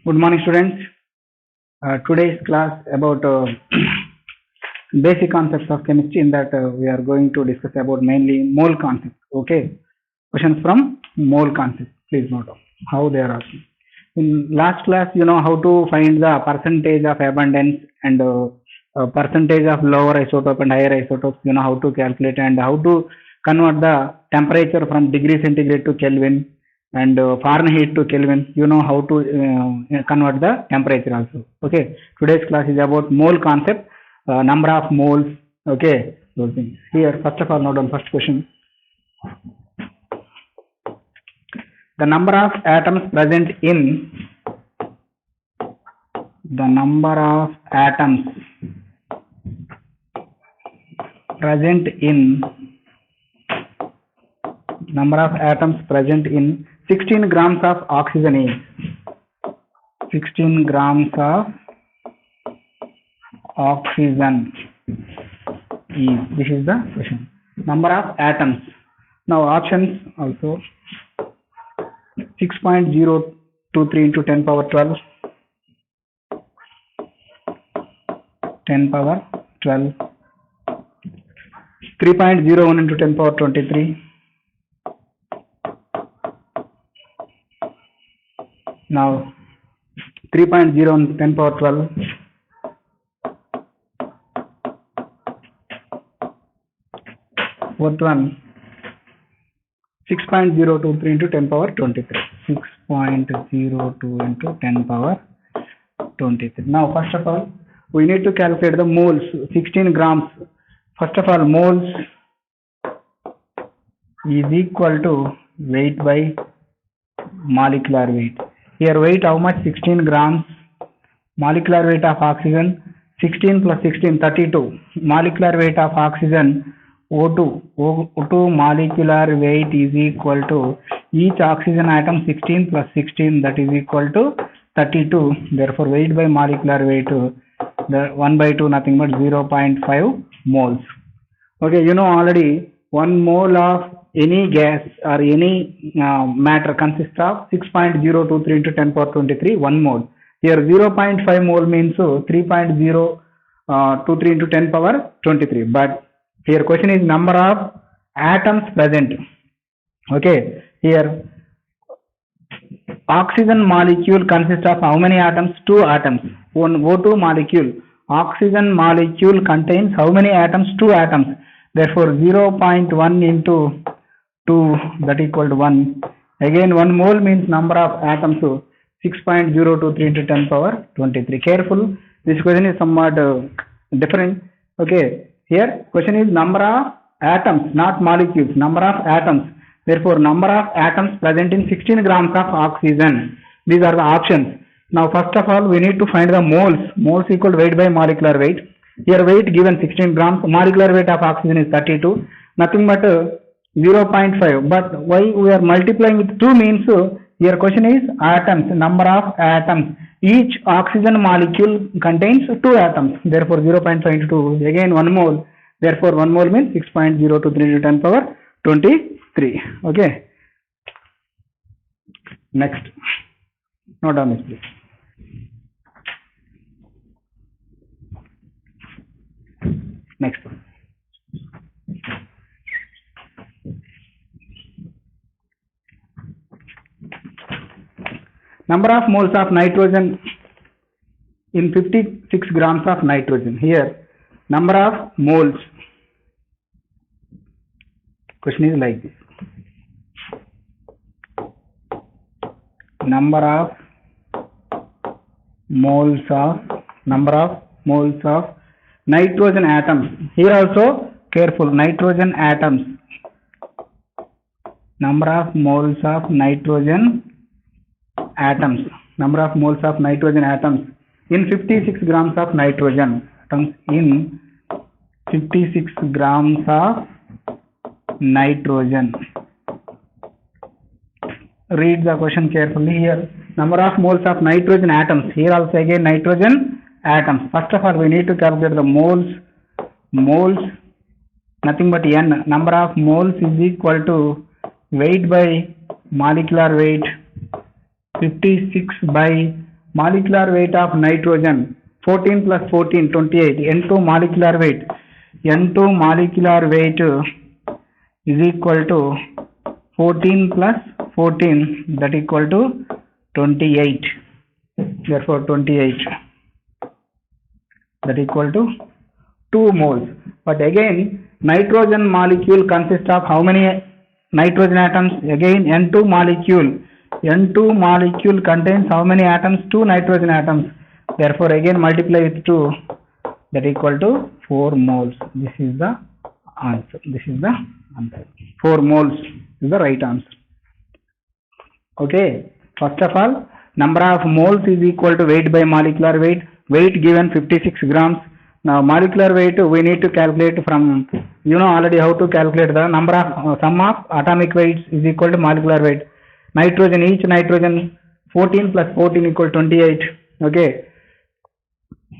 Good morning, students. Today's class about basic concepts of chemistry. In that, we are going to discuss about mainly mole concept. Okay, questions from mole concept. Please note down how they are asking. In last class, you know how to find the percentage of abundance and percentage of lower isotope and higher isotopes. You know how to calculate and how to convert the temperature from degree centigrade to Kelvin and Fahrenheit to Kelvin. You know how to convert the temperature also. Okay, today's class is about mole concept, number of moles. Okay, those things. Here, first of all, note down first question. The number of atoms present in the number of atoms present in 16 grams of oxygen is 16 grams of oxygen is, this is the question. Number of atoms. Now options also 6.023 into 10 power 12, 10 power 12, 3.01 into 10 power 23. Now 3.0 into 10 power 12, fourth one 6.023 into 10 power 23, 6.02 into 10 power 23. Now first of all, we need to calculate the moles. 16 grams. First of all, moles is equal to weight by molecular weight. Here weight how much? 16 grams. Molecular weight of oxygen 16 plus 16 32. Molecular weight of oxygen O2 molecular weight is equal to each oxygen atom 16 plus 16, that is equal to 32. Therefore weight by molecular weight, the 1 by 2 nothing but 0.5 moles. Okay, you know already 1 mole of any gas or any matter consists of 6.023 into 10 power 23, 1 mole. Here 0.5 mole means 3.023 into 10 power 23. But here question is number of atoms present. Okay, here oxygen molecule consists of how many atoms? 2 atoms. One O2 molecule. Oxygen molecule contains how many atoms? 2 atoms. Therefore 0.1 into 2, that equal to 1. Again 1 mole means number of atoms, 6.023 into 10 power 23. Careful, this question is somewhat different. Okay, here question is number of atoms, not molecules, number of atoms. Therefore number of atoms present in 16 grams of oxygen. These are the options. Now first of all we need to find the moles. Moles equal weight by molecular weight. Here weight given 16 grams, molecular weight of oxygen is 32, nothing but 0.5. But why we are multiplying with 2 means here question is atoms, number of atoms. Each oxygen molecule contains 2 atoms. Therefore 0.5 into 2, again 1 mole. Therefore 1 mole means 6.023 into 10 power 23. Okay. Next. Note down this please. Next one. Number of moles of nitrogen in 56 grams of nitrogen. Here number of moles. Question is like this. Number of moles of nitrogen atoms. Here also careful, nitrogen atoms. Number of moles of nitrogen atoms. Number of moles of nitrogen atoms in 56 grams of nitrogen. Atoms in 56 grams of nitrogen. Read the question carefully. Here number of moles of nitrogen atoms. Here also again nitrogen atoms. First of all we need to calculate the moles. Nothing but n. Number of moles is equal to weight by molecular weight 56 by molecular weight of nitrogen 14 plus 14 28, N2 molecular weight, N2 molecular weight is equal to 14 plus 14, that equal to 28, therefore 28, that equal to 2 moles. But again nitrogen molecule consists of how many nitrogen atoms? Again N2 molecule contains how many atoms? 2 nitrogen atoms, therefore again multiply with 2, that equal to 4 moles. This is the answer. 4 moles is the right answer. Okay, first of all, number of moles is equal to weight by molecular weight. Weight given 56 grams. Now molecular weight we need to calculate from, you know already how to calculate the number of sum of atomic weights is equal to molecular weight. Nitrogen, each nitrogen 14 plus 14 equal 28. Okay,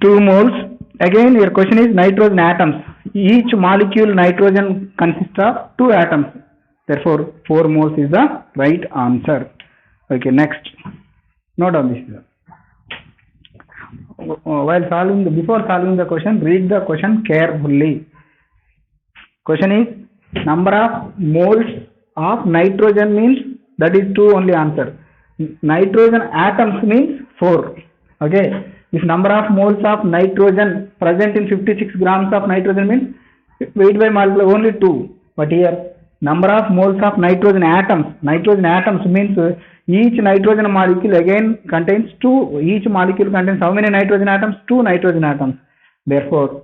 2 moles. Again your question is nitrogen atoms. Each molecule nitrogen consists of 2 atoms, therefore 4 moles is the right answer. Okay, next, note on this. Before solving the question, read the question carefully. Question is number of moles of nitrogen means, that is 2 only answer. Nitrogen atoms means 4. Okay, if number of moles of nitrogen present in 56 grams of nitrogen means weight by molecule only 2. But here number of moles of nitrogen atoms means each nitrogen molecule again contains 2. Each molecule contains how many nitrogen atoms? 2 nitrogen atoms. Therefore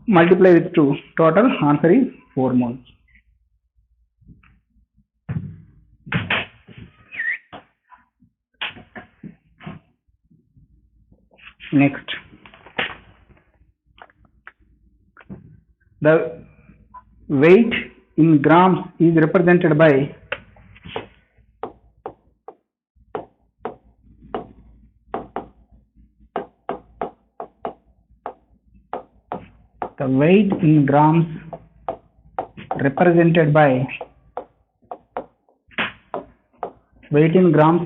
multiply with 2. Total answer is 4 moles. Next, the weight in grams is represented by weight in grams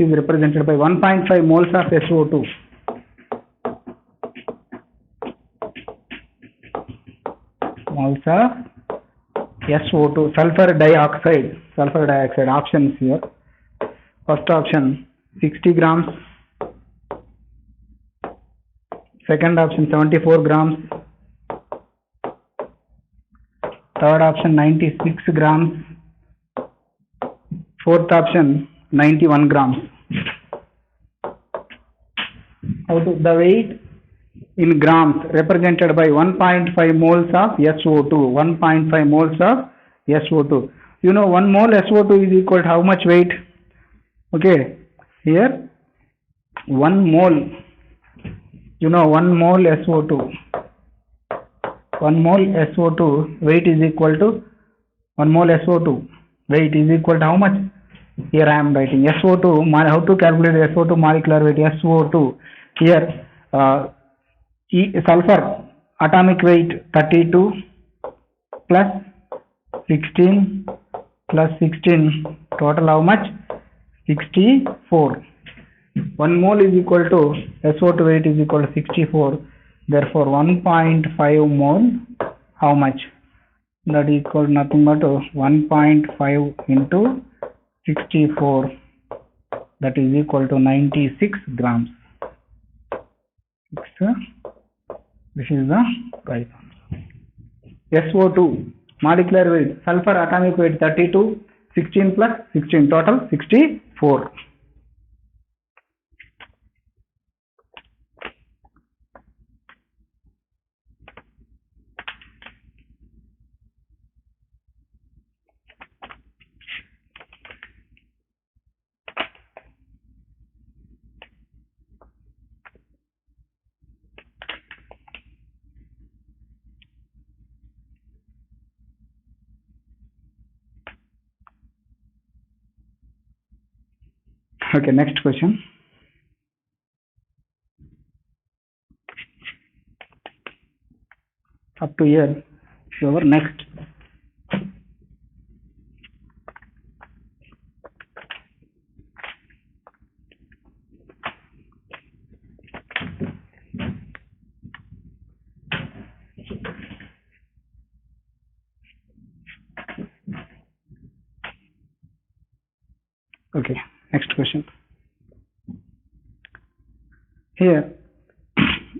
is represented by 1.5 moles of SO2. Moles of SO2, sulfur dioxide. Options here. First option 60 grams, second option 74 grams, third option 96 grams, fourth option 91 grams. The weight in grams represented by 1.5 moles of SO2. 1.5 moles of SO2. You know 1 mole SO2 is equal to how much weight? Okay, here 1 mole, you know 1 mole SO2. 1 mole SO2 weight is equal to 1 mole SO2 weight is equal to how much? Here I am writing SO2. How to calculate SO2 molecular weight? SO2 here sulfur atomic weight 32 plus 16 plus 16, total how much? 64. 1 mole is equal to SO2 weight is equal to 64. Therefore 1.5 mole how much? That equal nothing but 1.5 into 64, that is equal to 96 grams. This is the right answer. SO2 molecular weight, sulfur atomic weight 32, 16 plus 16, total 64. Okay, next question. Up to here, our next. Okay, next question. Here,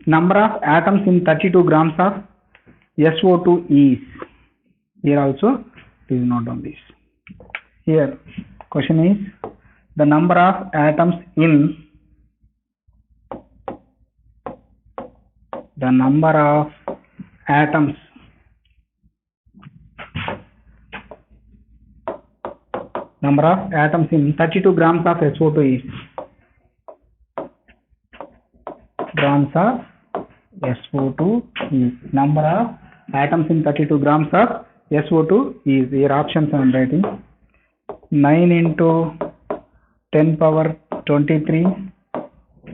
number of atoms in 32 grams of SO2 is. Here also, please note down this. Here, question is the number of atoms in in 32 grams of SO2 is. Grams of SO2 is. Number of atoms in 32 grams of SO2 is. Here options I am writing. 9 into 10 power 23,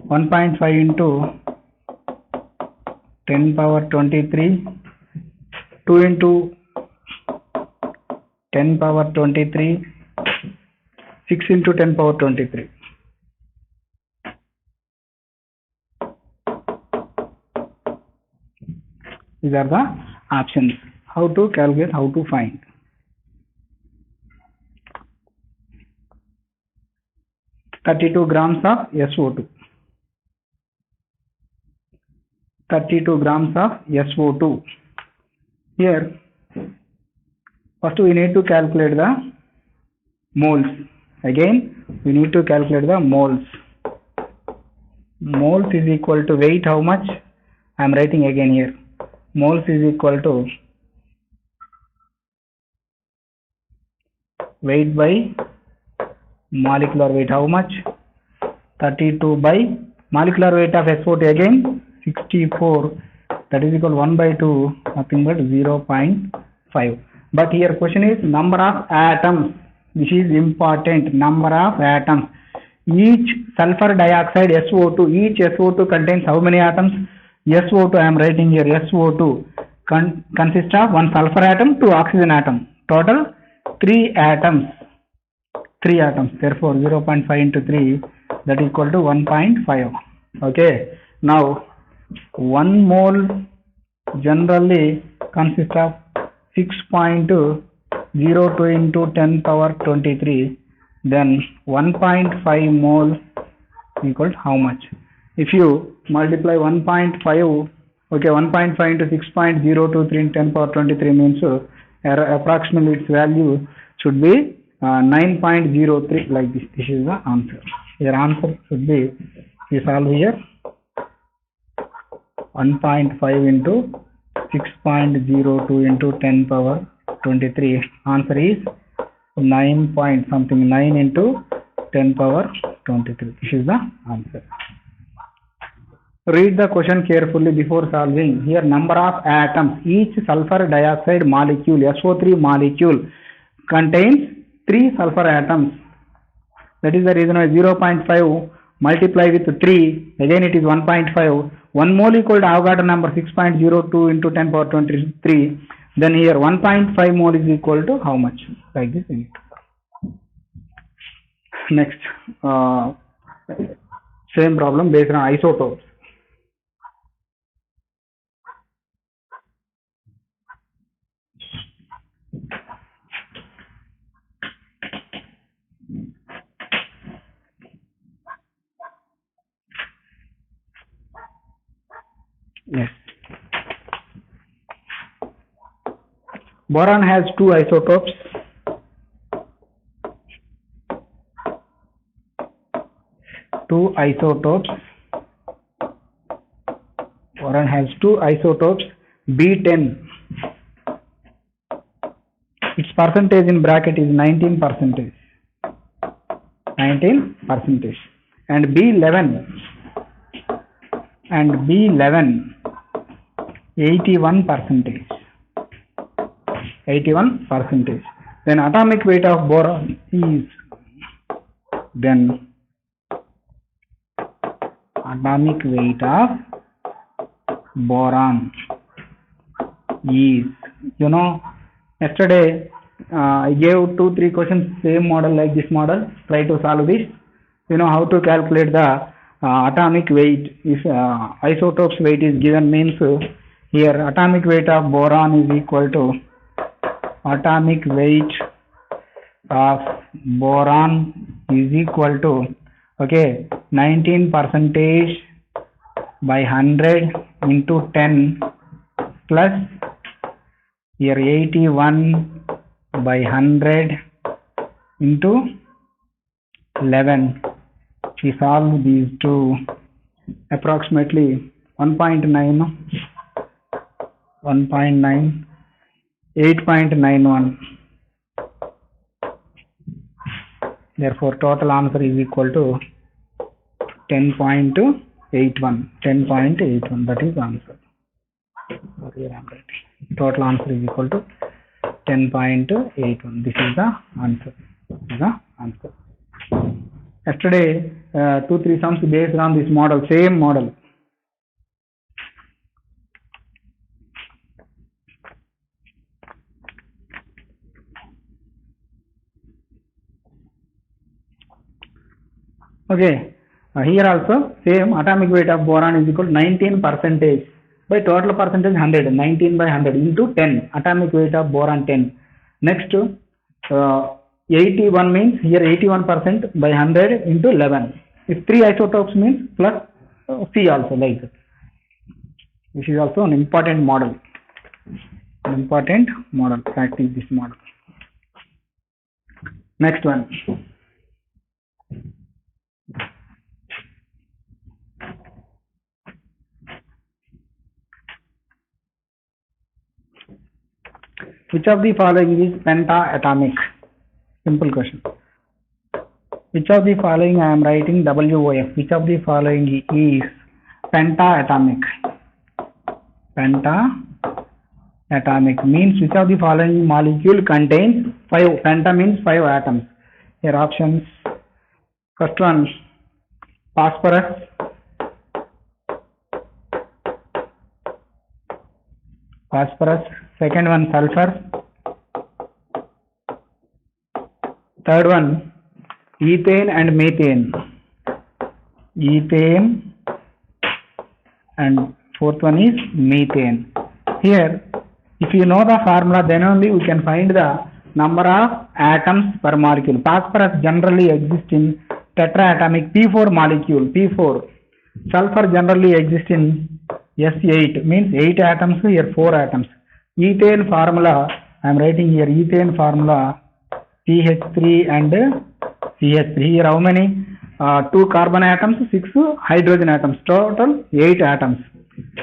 1.5 into 10 power 23, 2 into 10 power 23, 6 into 10 power 23. These are the options. How to calculate, how to find. (32 grams of SO2). 32 grams of SO2. Here, first we need to calculate the moles. Again, we need to calculate the moles. Moles is equal to weight. How much? I am writing again here. Moles is equal to weight by molecular weight. How much? 32 by molecular weight of SO2 again 64. That is equal to 1 by 2, nothing but 0.5. But here question is number of atoms. This is important. Number of atoms. Each sulfur dioxide SO2. Each SO2 contains how many atoms? SO2 I am writing here. SO2 consists of one sulfur atom, two oxygen atom. Total 3 atoms. 3 atoms. Therefore 0.5 into 3, that is equal to 1.5. Okay. Now 1 mole generally consists of 6.02 into 10 power 23. Then 1.5 mole equals how much? If you multiply 1.5, okay, 1.5 into 6.023 in 10 power 23 means approximately its value should be 9.03, like this. This is the answer. Your answer should be, we solve here, 1.5 into 6.02 into 10 power 23. Answer is 9 point something, 9 into 10 power 23. This is the answer. Read the question carefully before solving. Here number of atoms. Each sulfur dioxide molecule, SO3 molecule, contains 3 sulfur atoms. That is the reason why 0.5 multiply with 3, again it is 1.5. 1 mole equal to Avogadro number 6.02 into 10 power 23. Then here 1.5 mole is equal to how much? Like this. Next, same problem based on isotopes. Yes. Boron has 2 isotopes. Boron has 2 isotopes, B10. Its percentage in bracket is 19%. 19%. And B11. 81%. 81%. Then atomic weight of boron is, atomic weight of boron is, you know, yesterday I gave 2-3 questions, same model like this model. Try to solve this. You know how to calculate the atomic weight. If isotopes weight is given, means here atomic weight of boron is equal to atomic weight of boron is equal to, okay, 19 percentage by 100 into 10 plus here 81 by 100 into 11. We solve these two, approximately 1.9, 8.91. Therefore, total answer is equal to 10.81. 10.81. That is answer. Here I am writing. Total answer is equal to 10.81. This is the answer. Yesterday, 2-3 sums based on this model, same model. Okay, here also same atomic weight of boron is equal to 19 percentage by total percentage 100, 19 by 100 into 10, atomic weight of boron 10. Next, 81 means here 81% by 100 into 11. If 3 isotopes means plus C also, like that. This is also an important model. Practice this model. Next one. Which of the following is pentaatomic? Simple question. Which of the following I am writing WOF? Which of the following is pentaatomic? Pentaatomic means which of the following molecule contains 5? Penta means 5 atoms. Here options. First one, phosphorus. Second one, sulfur. Third one, ethane and methane. And fourth one is methane. Here, if you know the formula, then only we can find the number of atoms per molecule. Phosphorus generally exists in tetraatomic P4 molecule, P4. Sulfur generally exists in S8, means 8 atoms, here 4 atoms. Ethane formula, I am writing here ethane formula CH3 and CH3. Here how many? 2 carbon atoms, 6 hydrogen atoms, total 8 atoms.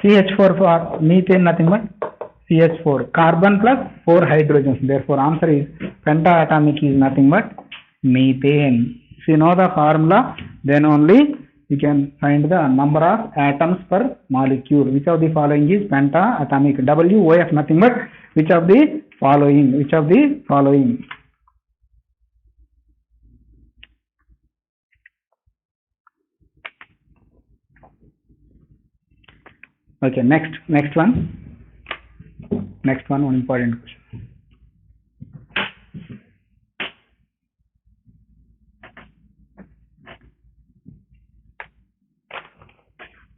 CH4 for methane, nothing but CH4, carbon plus 4 hydrogens. Therefore, answer is pentaatomic is nothing but methane. If you know the formula, then only you can find the number of atoms per molecule. Which of the following is pentaatomic? WOF nothing but which of the following? Okay, next one, one important question.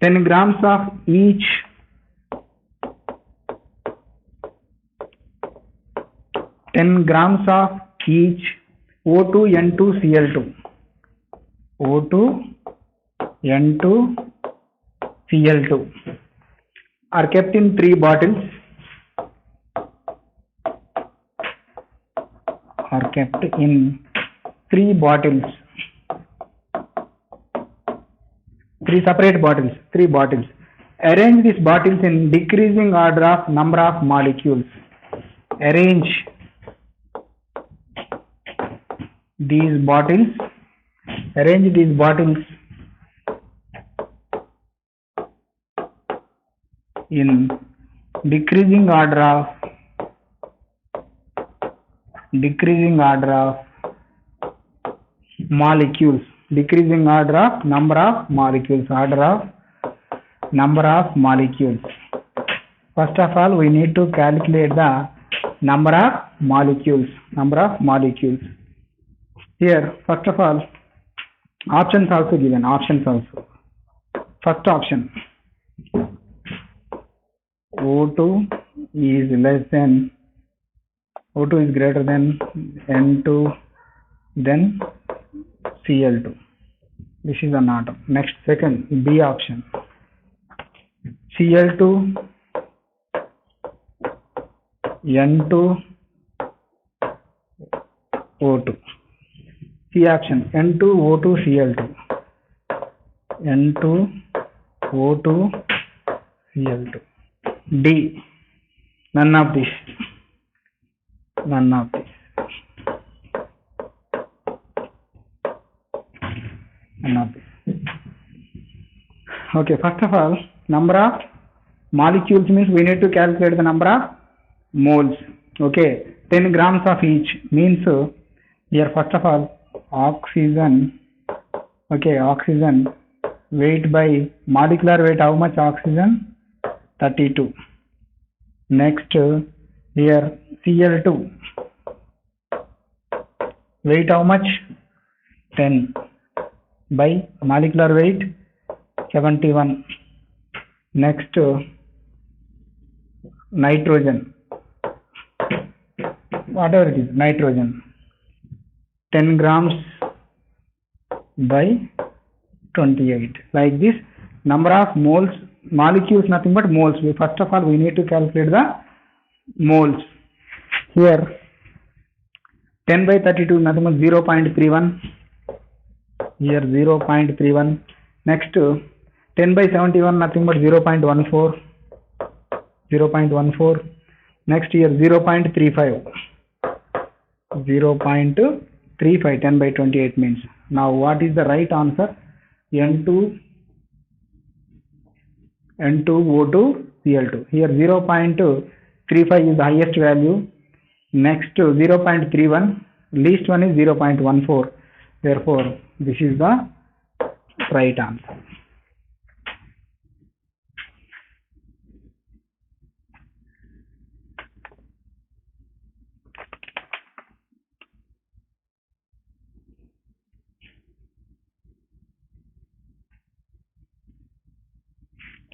Ten grams of each O2N2Cl2 are kept in 3 bottles. Three separate bottles, 3 bottles. Arrange these bottles in decreasing order of number of molecules. Arrange these bottles in decreasing order of molecules, decreasing order of number of molecules, First of all, we need to calculate the number of molecules. Here, first of all, options also given. First option, O2 is greater than N2, then Cl2. This is an atom. Next, second, B option. Cl2, N2, O2. C option, N2O2 Cl2. N2O2 Cl2. D, none of this. None of this. None of this. Okay, first of all, number of molecules means we need to calculate the number of moles. Okay, 10 grams of each means here first of all oxygen. Okay, oxygen weight by molecular weight, how much oxygen? 32. Next here Cl2 weight how much? 10 by molecular weight 71. Next nitrogen, whatever it is, nitrogen 10 grams by 28. Like this, number of moles, molecules nothing but moles. First of all we need to calculate the moles. Here 10 by 32 nothing but 0.31. Here 0.31. Next 10 by 71 nothing but 0.14. 0.14. Next here 0.35. 0.35 10 by 28 means. Now what is the right answer? N2O2 Cl2. Here 0.35 is the highest value. Next 0.31, least one is 0.14. Therefore this is the right answer.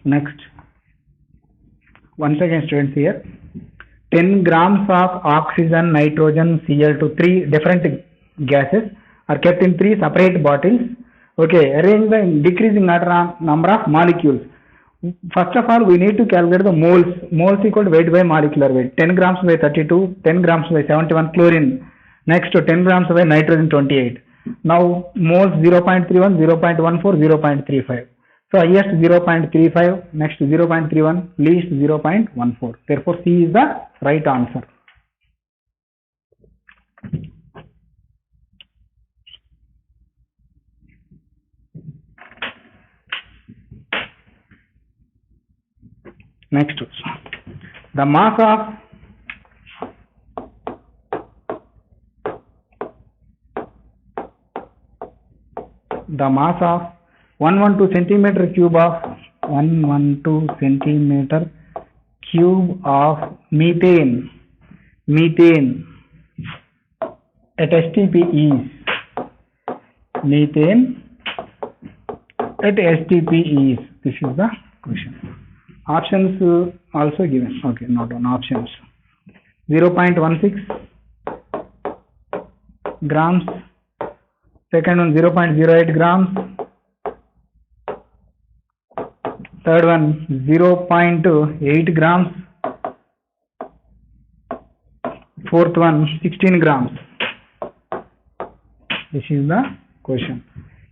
Next, once again students, here 10 grams of oxygen, nitrogen, Cl2, three different gases are kept in three separate bottles. Okay, arrange the decreasing order number of molecules. First of all we need to calculate the moles. Moles equal to weight by molecular weight. 10 grams by 32, 10 grams by 71 chlorine. Next 10 grams by nitrogen 28. Now moles 0.31, 0.14, 0.35. So highest 0.35, next 0.31, least 0.14. Therefore C is the right answer. Next, the mass of the mass of 112 centimeter cube of 112 centimeter cube of methane at STP is methane at STP is. This is the question. Options also given. Okay, not on options. 0.16 grams. Second one 0.08 grams. Third one 0.8 grams. Fourth one 16 grams. This is the question.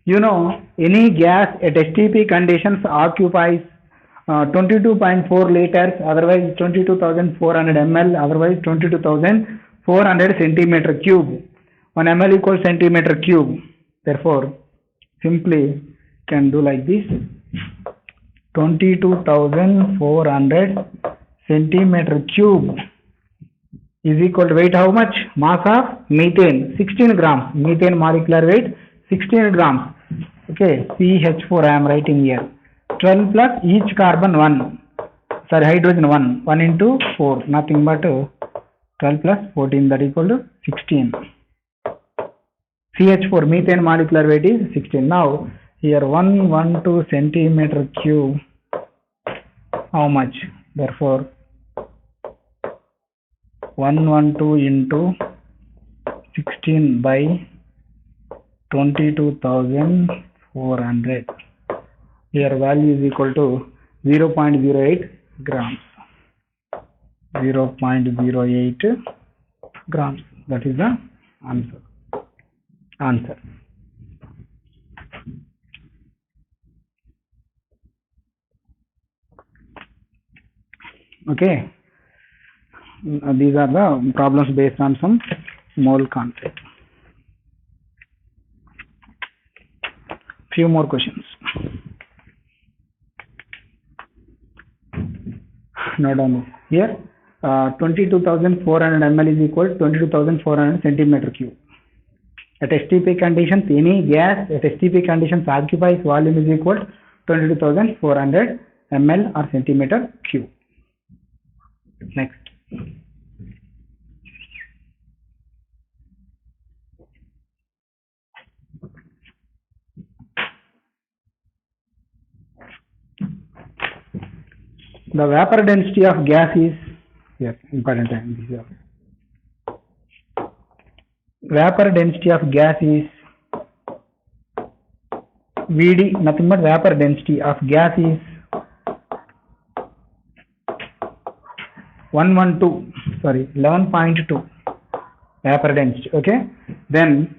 You know, any gas at STP conditions occupies 22.4 liters, otherwise 22,400 ml, otherwise 22,400 centimeter cube. 1 ml equals centimeter cube. Therefore, simply can do like this. 22,400 centimeter cube is equal to weight how much? Mass of methane 16 grams. Methane molecular weight 16 grams. Okay, CH4 I am writing here. 12 plus each carbon 1. Sorry, hydrogen 1. 1 into 4. Nothing but 12 plus 14, that equal to 16. CH4 methane molecular weight is 16. Now here 112 centimeter cube. How much? Therefore 112 into 16 by 22,400. Here value is equal to 0.08 grams. 0.08 grams. That is the answer. Okay. These are the problems based on some mole concept. Few more questions. Note down here. 22,400 ml is equal to 22,400 centimeter cube. At STP conditions, any gas at STP conditions occupies volume is equal to 22,400 ml or centimeter cube. Next. The vapor density of gas is important time. Vapor density of gas is Vd, nothing but vapor density of gas is 11.2 vapor density. Okay, then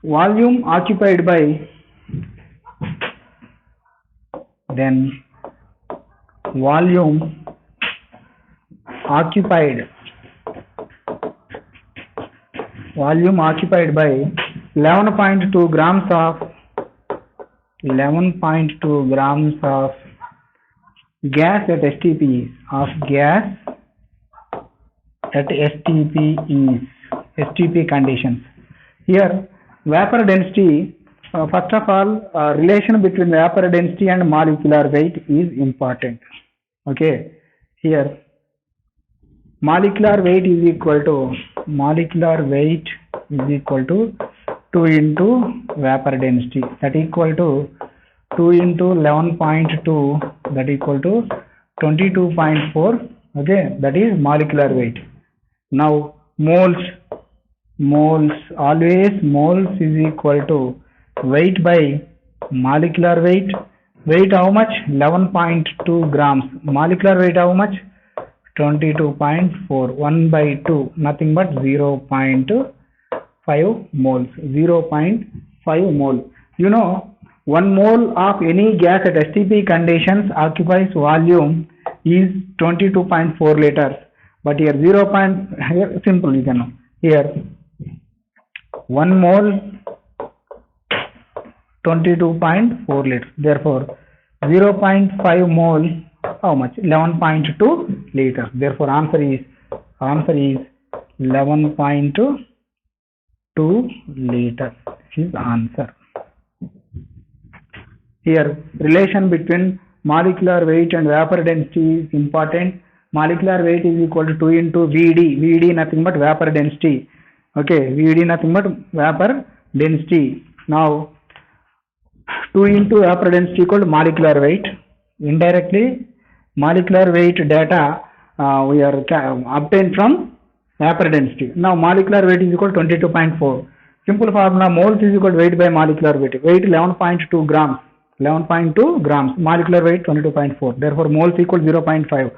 volume occupied by volume occupied by 11.2 grams of gas at STP STP conditions. Here vapor density, first of all, relation between vapor density and molecular weight is important. Okay, here molecular weight is equal to 2 into vapor density, that equal to 2 into 11.2, that equal to 22.4. okay, that is molecular weight. Now moles, always moles is equal to weight by molecular weight. Weight how much? 11.2 grams. Molecular weight how much? 22.4. 1 by 2, nothing but 0.5 moles. 0.5 mole. You know, 1 mole of any gas at STP conditions occupies volume is 22.4 liters. But here here simple you can know. Here 1 mole 22.4 liters. Therefore 0.5 mole how much? 11.2 liters. Therefore answer is 11.2 liters is answer. Here relation between molecular weight and vapor density is important. Molecular weight is equal to 2 into Vd. Vd nothing but vapor density. Okay, Vd nothing but vapor density. Now 2 into vapor density equal to molecular weight. Indirectly molecular weight data we are obtained from vapor density. Now molecular weight is equal to 22.4. Simple formula, moles is equal to weight by molecular weight. Weight 11.2 grams. 11.2 grams. Molecular weight 22.4. Therefore moles equal 0.5.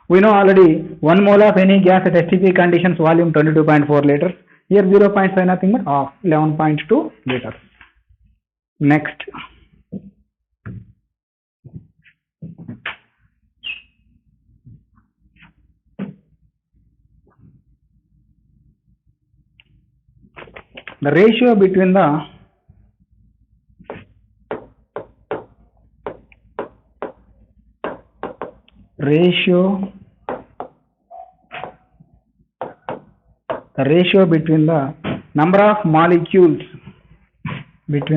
We know already 1 mole of any gas at STP conditions volume 22.4 liters. Here 0.5 nothing but 11.2 liters. Next. The ratio between the number of molecules in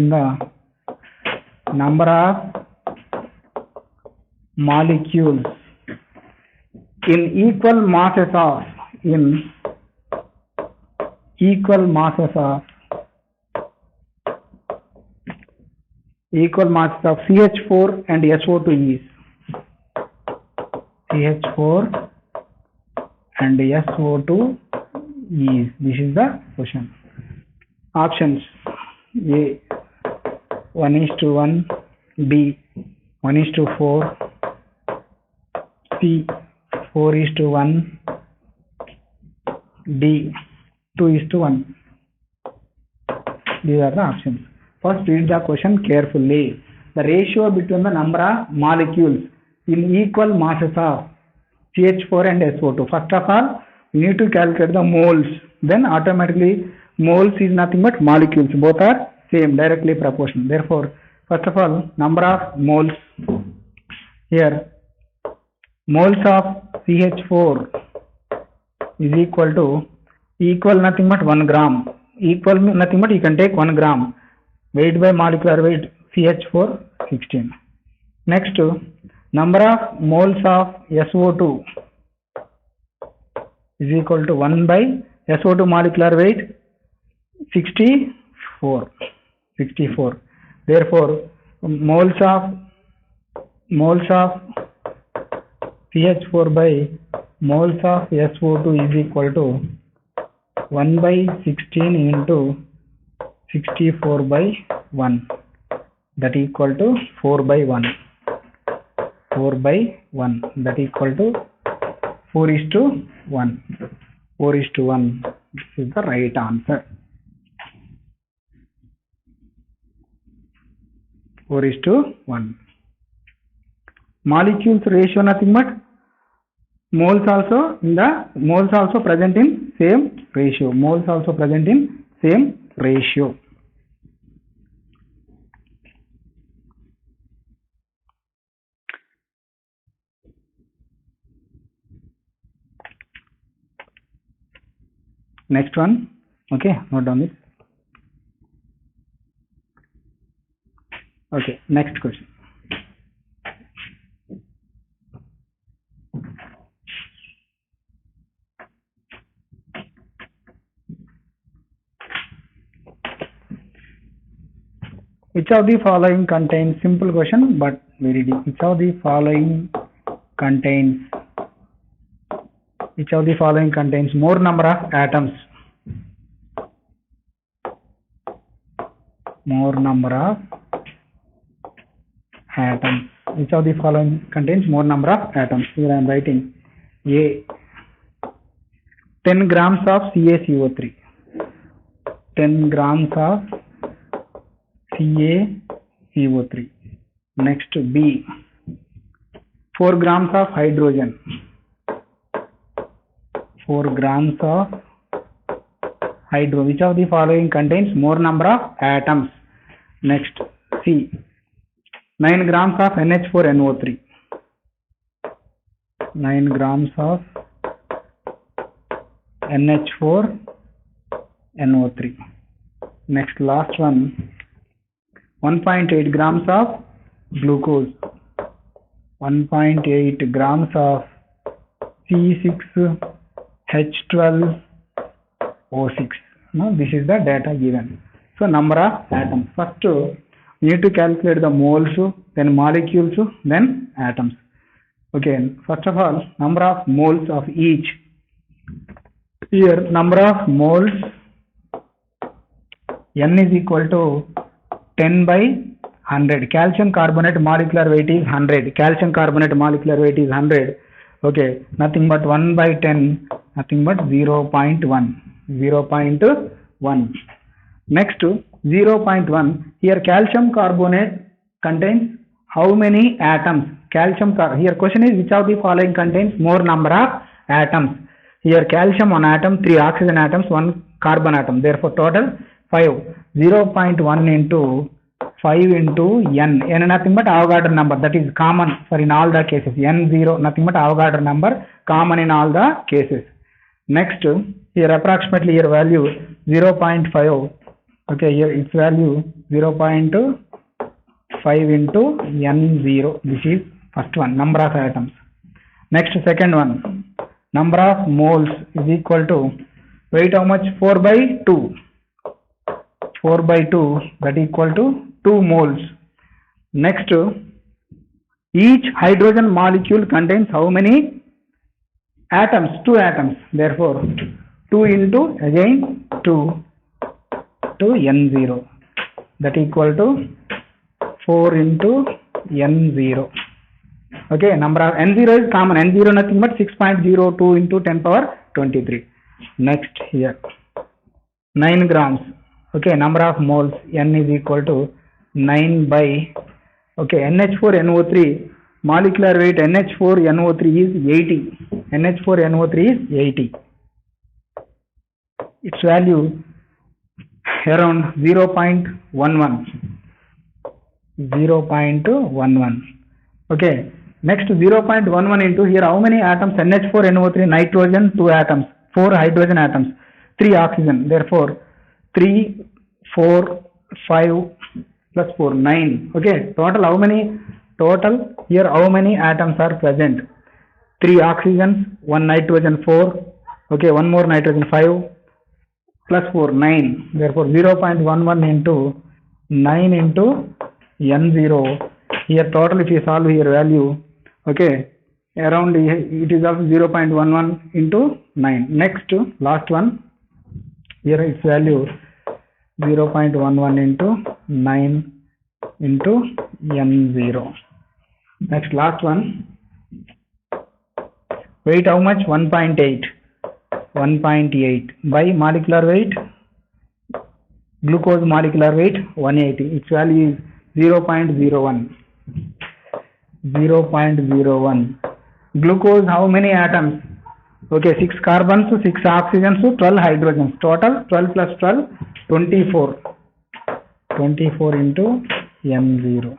equal masses of CH4 and SO2 is CH4 and SO2 is. This is the question. Options. A 1:1, B 1:4, C 4:1, D 2:1. These are the options. First, read the question carefully. The ratio between the number of molecules in equal masses of CH4 and SO2. First of all, we need to calculate the moles. Then automatically moles is nothing but molecules. Both are same, directly proportional. Therefore, first of all, number of moles. Here, moles of CH4 is equal nothing but 1 gram. Equal nothing but you can take 1 gram. Weight by molecular weight CH4 16. Next, number of moles of SO2 is equal to 1 by SO2 molecular weight 64. Therefore, moles of CH4 by moles of SO2 is equal to 1 by 16 into 64 by 1, that equal to 4 by 1. 4 by 1, that equal to 4:1. 4:1. This is the right answer. 4:1. Molecules ratio nothing but moles also present in same ratio. Moles also present in same ratio. Next one. Okay, note down this. Okay, next question. Which of the following contains, simple question but very deep. Which of the following contains more number of atoms? More number of atoms. Which of the following contains more number of atoms? Here I am writing A 10 grams of CaCO3. 10 grams of CaCO3. Next, B 4 grams of hydrogen. 4 grams of hydro. Which of the following contains more number of atoms? Next, C 9 grams of NH4NO3. 9 grams of NH4NO3. Next, last one 1.8 grams of glucose. 1.8 grams of C6H12O6. Now this is the data given. So number of atoms. First we need to calculate the moles, then molecules, then atoms. Okay, first of all, number of moles of each. Here number of moles, N is equal to 10 by 100. Calcium carbonate molecular weight is 100. Calcium carbonate molecular weight is 100. Okay, nothing but 1 by 10, nothing but 0.1. 0.1. Next, 0.1. Here calcium carbonate contains how many atoms? Here question is which of the following contains more number of atoms? Here calcium 1 atom, 3 oxygen atoms, 1 carbon atom. Therefore total 5. 0.1 into 5 into n. N nothing but Avogadro number, that is common for in all the cases. N0 nothing but Avogadro number, common in all the cases. Next, here approximately here value 0.5. Okay, here its value 0.5 into n0. This is first one, number of atoms. Next, second one, number of moles is equal to weight how much? 4 by 2. 4 by 2, that equal to 2 moles. Next, each hydrogen molecule contains how many atoms? 2 atoms. Therefore 2 into again 2 to n0. that equal to 4 into n0. Okay, number of n0 is common, n0 nothing but 6.02 into 10 power 23. Next here 9 grams. Okay, number of moles, n is equal to 9 by, okay, NH4NO3 molecular weight NH4NO3 is 80. NH4NO3 is 80. Its value around 0.11. 0.11. Okay, next 0.11 into here how many atoms? NH4NO3 nitrogen 2 atoms, 4 hydrogen atoms, 3 oxygen. Therefore 3, 4, 5 plus 4, 9. Okay, total how many? Total here how many atoms are present? 3 oxygens, 1 nitrogen, 4. Okay, 1 more nitrogen, 5 plus 4, 9. Therefore 0.11 into 9 into n0. Here total if you solve here value, okay, around it is also 0.11 into 9. Next last one, here its value 0.11 into 9 into n0. Next last one, weight how much? 1.8. 1.8 by molecular weight, glucose molecular weight 180. Its value is 0.01. 0.01. Glucose how many atoms? Okay, 6 carbons, 6 oxygens, 12 hydrogens. Total 12 plus 12, 24. 24 into n0.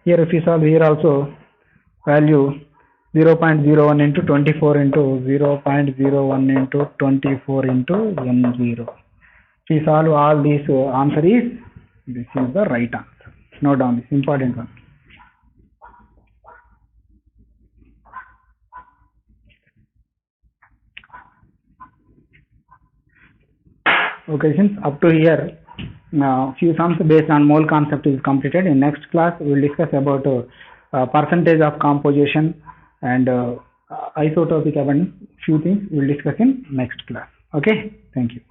Here if you solve here also value 0.01 into 24 into 0.01 into 24 into n0. If you solve all these, answer is, this is the right answer. Note down this important one. Okay, since up to here, now few sums based on mole concept is completed. In next class, we will discuss about percentage of composition and isotopic abundance. Few things we will discuss in next class. Okay, thank you.